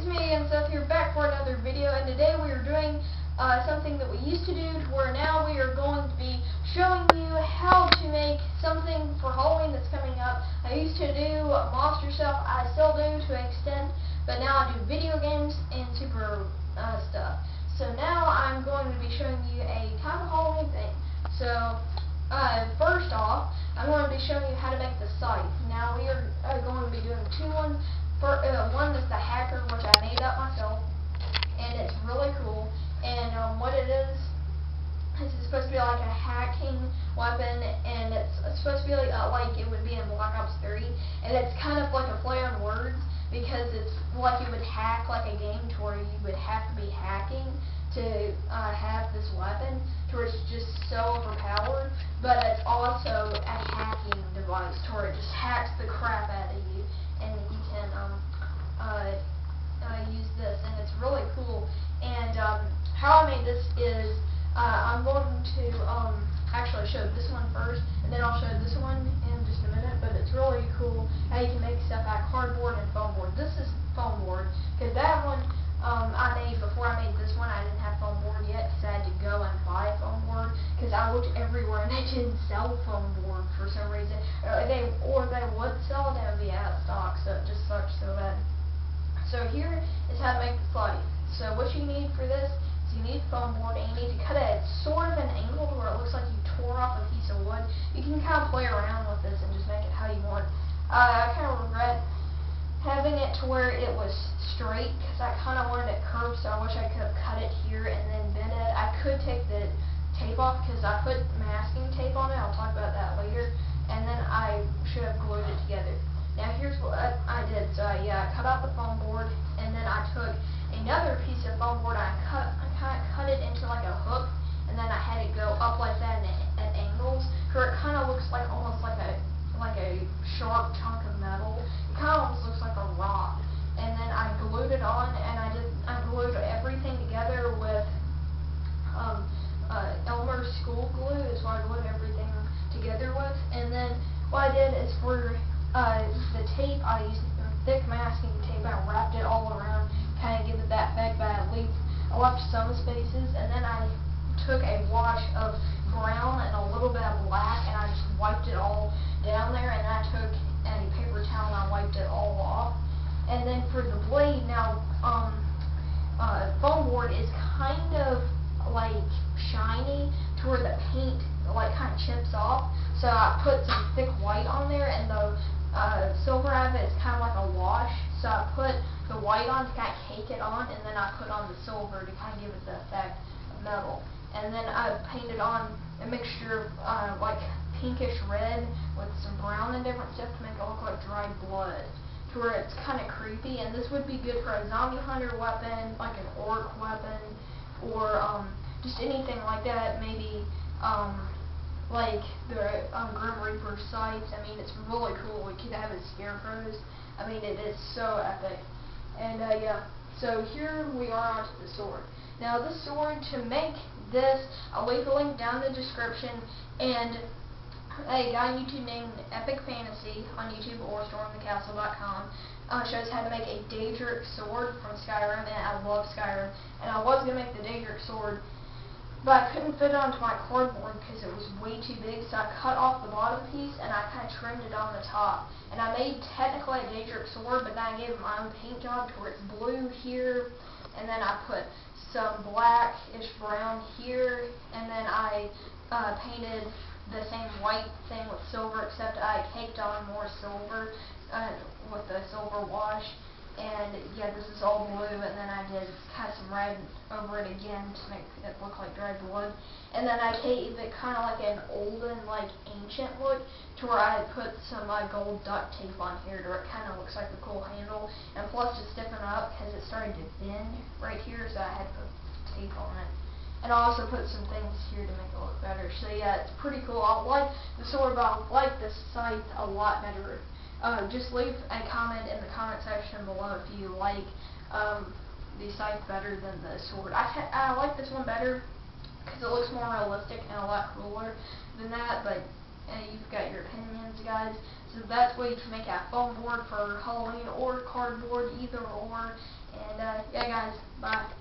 it's me again, Seth here, back for another video, and today we are doing something that we used to do, to where now we are going to be showing you how to make something for Halloween that's coming up. I used to do monster stuff, I still do to an extent, but now I do video games and super stuff. So now I'm going to be showing you a kind of Halloween thing. So first off, I'm going to be showing you how to make the site. Now we are going to be doing one is the hacker, which I made up myself, and it's really cool. And what it is it's supposed to be like a hacking weapon, and it's supposed to be like it would be in Black Ops 3, and it's kind of like a play on words, because it's like you would hack like a game to where you would have to be hacking to have this weapon, to where it's just so overpowered, but it's also a hacking device to where it just hacks the crap out of you, and you can use this, and it's really cool. And how I made this is I'm going to actually show this one first, and then I'll show this one in just a minute, but it's really cool how you can make stuff out of cardboard and foam board. This is foam board, because that one I made before I made this one. I didn't have foam board yet, because I had to go and buy foam board, because I looked everywhere and they didn't sell foam board for some reason, or they would sell it, and it would be out of stock, so it just sucks so bad. So here is how to make the slide. So what you need for this is you need foam board, and you need to cut it at sort of an angle to where it looks like you tore off a piece of wood. You can kind of play around with this and just make it how you want. I kind of regret having it to where it was straight, because I kind of wanted it curved, so I wish I could have cut it here and then bent it. I could take the tape off, because I put masking tape on it. I'll talk about that later. And then I should have glued it together. Now here's what I did. So I cut out the foam board, and then I took another piece of foam board. I kind of cut it into like a hook, and then I had it go up like that at angles, where it kind of looks like almost like a sharp chunk of metal. It kind of almost looks like a rock. And then I glued it on, and I glued everything together with Elmer's school glue. Is what I glued everything together with. And then what I did is for the tape, I used thick masking tape. I wrapped it all around, kind of give it that effect, but I left some spaces, and then I took a wash of brown and a little bit of black, and I just wiped it all down there, and I took a paper towel and I wiped it all off. And then for the blade, now foam board is kind of like shiny to where the paint like kind of chips off, so I put some thick white on there, and the silver out of it is kind of like a wash, so I put the white on to kind of cake it on, and then I put on the silver to kind of give it the effect of metal. And then I painted on a mixture of like pinkish red with some brown and different stuff to make it look like dried blood, to where it's kind of creepy. And this would be good for a zombie hunter weapon, like an orc weapon, or just anything like that. Maybe like the Grim Reaper sights. I mean, it's really cool. We could have it scarecrows. I mean, it is so epic. And yeah, so here we are onto the sword. Now this sword, to make this, I'll leave a link down in the description, and a guy on YouTube named Epic Fantasy on YouTube, or stormthecastle.com, shows how to make a Daedric sword from Skyrim, and I love Skyrim. And I was going to make the Daedric sword, but I couldn't fit it onto my cardboard because it was way too big, so I cut off the bottom piece and I kind of trimmed it on the top. And I made technically a Daedric sword, but then I gave it my own paint job to where it's blue here, and then I put some blackish brown here, and then I painted the same white thing with silver, except I caked on more silver with the silver wash. And yeah, this is all blue, and then I did kind of some red over it again to make it look like dried blood. And then I gave it kind of like an olden, like ancient look, to where I put some gold duct tape on here to where it kind of looks like a cool handle. And plus to stiffen up, because it started to bend right here, so I had to put tape on it. And I also put some things here to make it look better. So yeah, it's pretty cool. I like the sword, but I like the scythe a lot better. Just leave a comment in the comment section below if you like the scythe better than the sword. I like this one better because it looks more realistic and a lot cooler than that, but you've got your opinions, guys. So that's what you can make a foam board for Halloween, or cardboard, either or. And yeah, guys, bye.